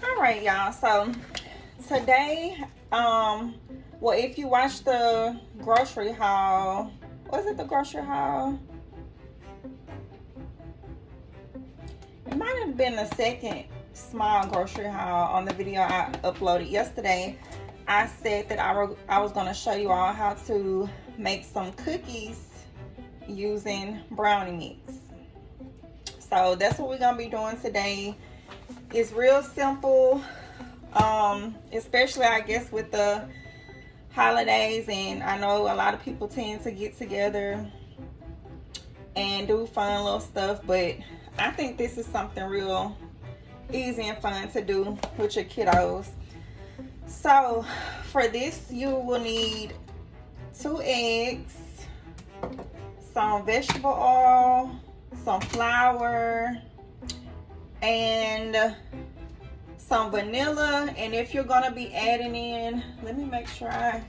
All right, y'all. So today, well, if you watch the grocery haul, was it the grocery haul? It might have been the second small grocery haul on the video I uploaded yesterday. I said that I was going to show you all how to make some cookies using brownie mix. So that's what we're going to be doing today. It's real simple, especially I guess with the holidays, and I know a lot of people tend to get together and do fun little stuff, but I think this is something real easy and fun to do with your kiddos. So for this, you will need 2 eggs, some vegetable oil, some flour, and some vanilla. And if you're gonna be adding in, let me make sure I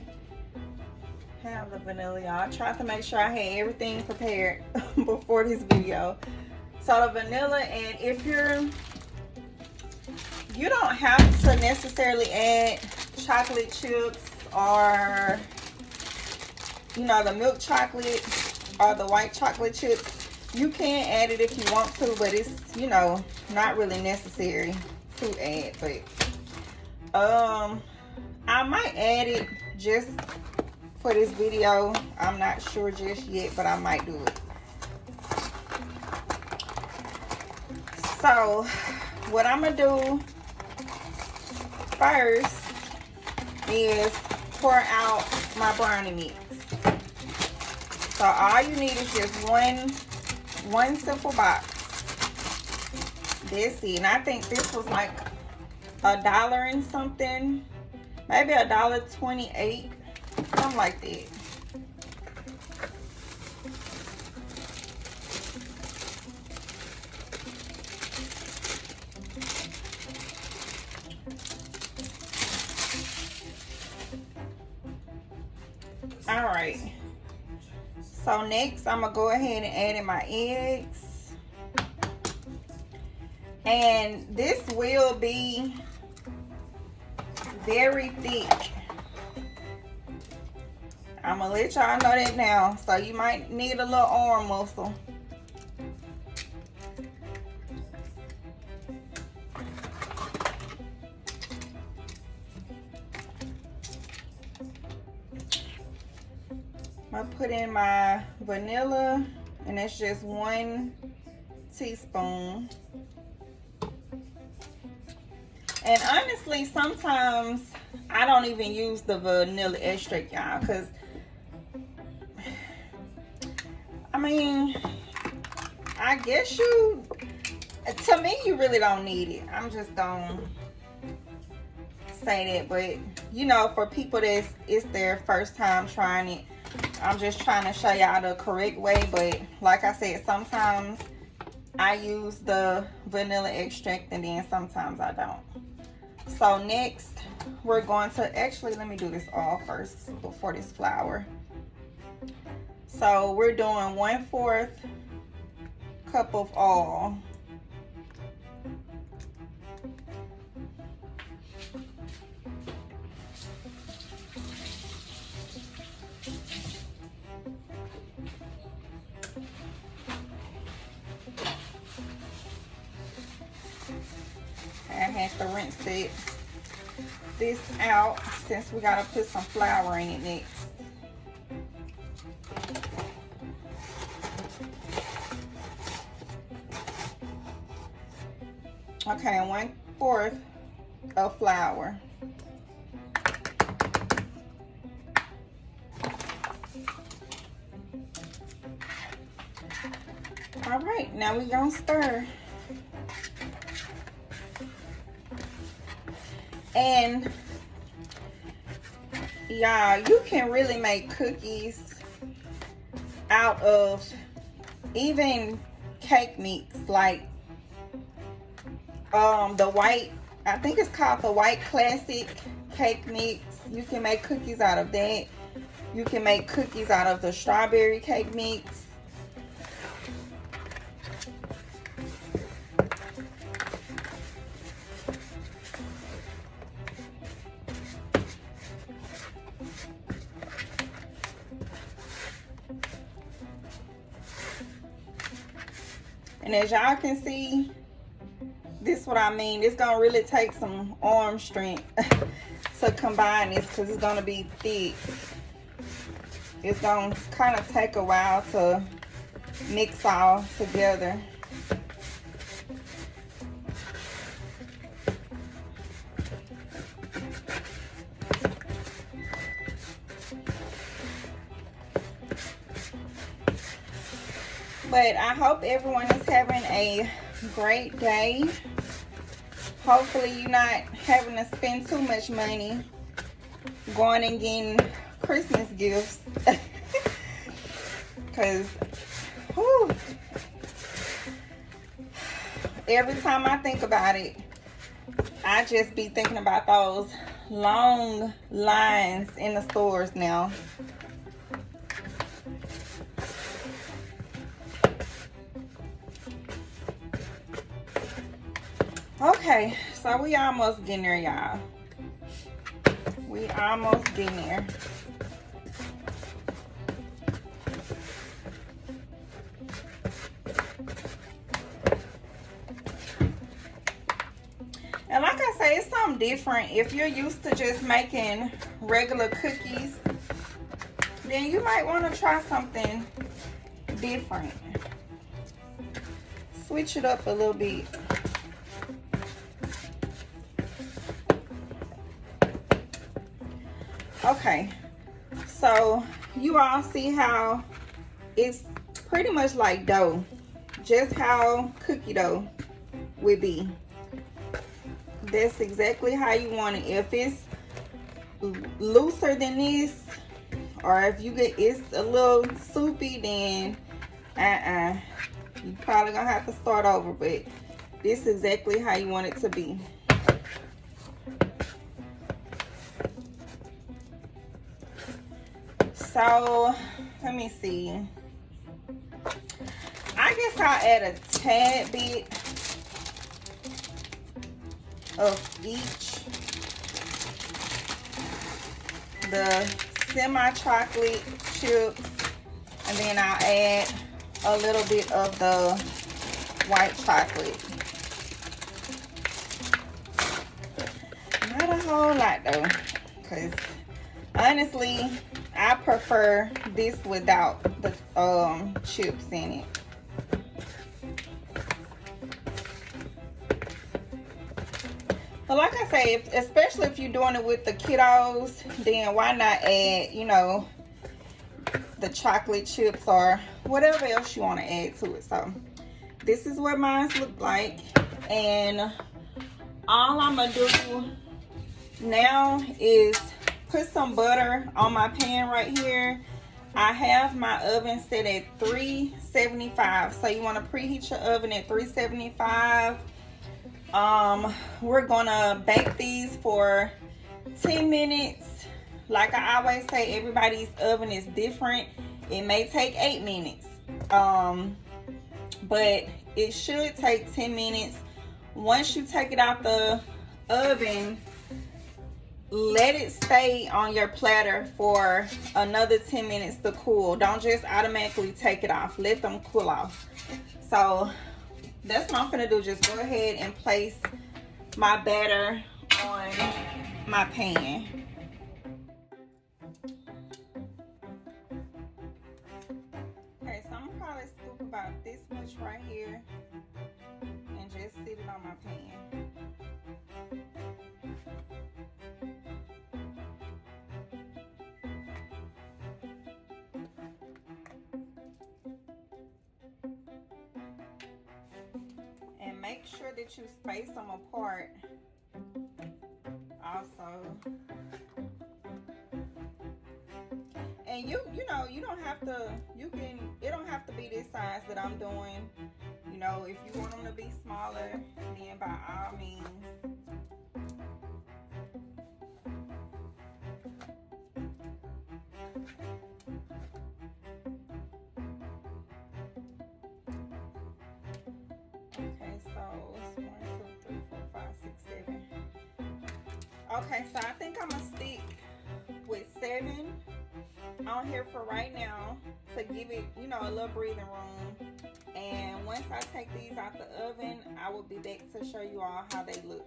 have the vanilla, y'all. I tried to make sure I had everything prepared before this video. So the vanilla, and if you don't have to necessarily add chocolate chips or, you know, the milk chocolate or the white chocolate chips. You can add it if you want to, but it's, you know, not really necessary to add. But I might add it just for this video. I'm not sure just yet, but I might do it. So what I'm gonna do first is pour out my brownie mix. So all you need is just one simple box. That's it. And I think this was like $1 and something, maybe $1.28, something like that. All right. So next, I'm gonna go ahead and add in my eggs. And this will be very thick. I'm gonna let y'all know that now. So you might need a little arm muscle. I'm gonna put in my vanilla, and that's just 1 teaspoon. And honestly, sometimes I don't even use the vanilla extract, y'all, because I mean, I guess to me, you really don't need it. I'm just gonna say that, but you know, for people it's their first time trying it, I'm just trying to show y'all the correct way. But like I said, sometimes I use the vanilla extract and then sometimes I don't. So next, we're going to, actually, let me do this all first before this flour. So we're doing 1/4 cup of oil. I have to rinse this out since we gotta put some flour in it next. Okay, 1/4 of flour. All right, now we're gonna stir. And y'all, you can really make cookies out of even cake mix, like the white, I think it's called the white classic cake mix. You can make cookies out of that. You can make cookies out of the strawberry cake mix. And as y'all can see, this is what I mean. It's gonna really take some arm strength to combine this because it's gonna be thick. It's gonna kind of take a while to mix all together. But I hope everyone is having a great day. Hopefully you're not having to spend too much money going and getting Christmas gifts. Because every time I think about it, I just be thinking about those long lines in the stores now. Okay, so we almost getting there, y'all. We almost getting there. And like I say, it's something different. If you're used to just making regular cookies, then you might want to try something different. Switch it up a little bit. Okay, so you all see how it's pretty much like dough, just how cookie dough would be. That's exactly how you want it. If it's looser than this, or if you get it's a little soupy, then you probably gonna have to start over. But this is exactly how you want it to be. So let me see. I guess I'll add a tad bit of each. The semi-chocolate chips, and then I'll add a little bit of the white chocolate. Not a whole lot though, because honestly, I prefer this without the chips in it. But like I say, especially if you're doing it with the kiddos, then why not add, you know, the chocolate chips or whatever else you want to add to it. So this is what mine look like, and all I'm gonna do now is put some butter on my pan right here. I have my oven set at 375, so you want to preheat your oven at 375. We're gonna bake these for 10 minutes. Like I always say, everybody's oven is different. It may take 8 minutes, but it should take 10 minutes. Once you take it out the oven, let it stay on your platter for another 10 minutes to cool. Don't just automatically take it off. Let them cool off. So that's what I'm gonna do. Just go ahead and place my batter on my pan. Okay, so I'm gonna probably scoop about this much right here and just sit it on my pan. And make sure that you space them apart also. And you know, you don't have to, it don't have to be this size that I'm doing. You know, if you want them to be smaller, then by all means. Okay, so it's 1, 2, 3, 4, 5, 6, 7. Okay, so I think I'm gonna stick with 7 on here for right now to give it, you know, a little breathing room. And once once I take these out the oven, I will be back to show you all how they look.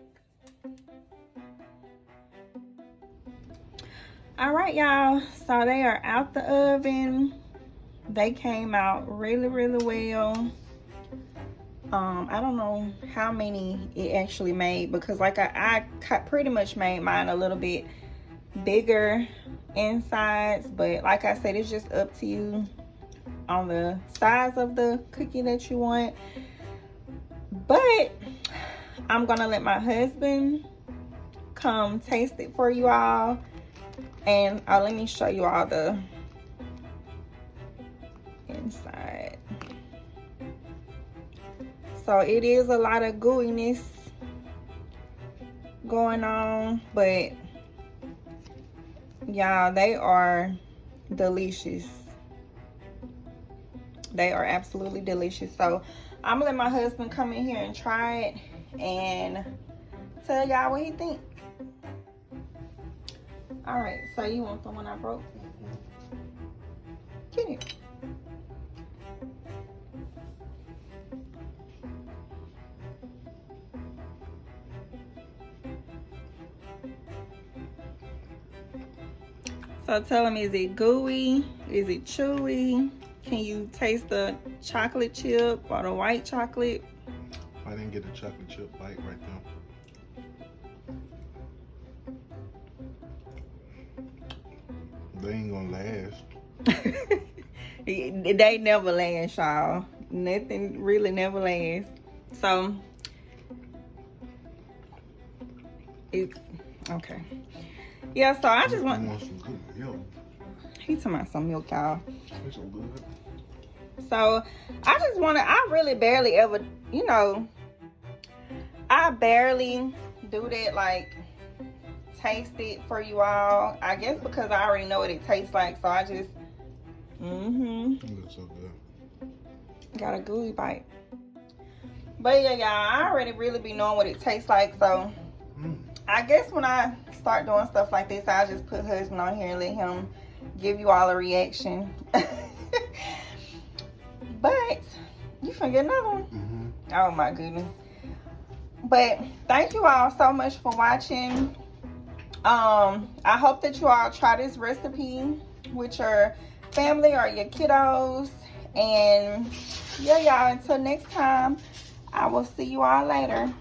All right, y'all, so they are out the oven. They came out really, really well. I don't know how many it actually made, because like I pretty much made mine a little bit bigger insides, but like I said, it's just up to you on the size of the cookie that you want. But I'm gonna let my husband come taste it for you all, and let me show you all the inside. So it is a lot of gooiness going on, but y'all, they are delicious. They are absolutely delicious. So I'm gonna let my husband come in here and try it and tell y'all what he think. All right, so you want the one I broke? Get it. So tell him, is it gooey? Is it chewy? Can you taste the chocolate chip or the white chocolate? I didn't get the chocolate chip bite right now. They ain't gonna last. They never last, y'all. Nothing really never lasts. So it's okay. Yeah, so I just want some good milk. He talking about some milk, y'all. It's so good. So I really barely ever, you know, I barely do that, like taste it for you all. I guess because I already know what it tastes like, so I just It's so good. got a gooey bite. But yeah, y'all, I already really be knowing what it tastes like, so I guess when I start doing stuff like this, I'll just put husband on here and let him give you all a reaction. But you finna get another one. Oh my goodness. But thank you all so much for watching. I hope that you all try this recipe with your family or your kiddos. And yeah, y'all, until next time, I will see you all later.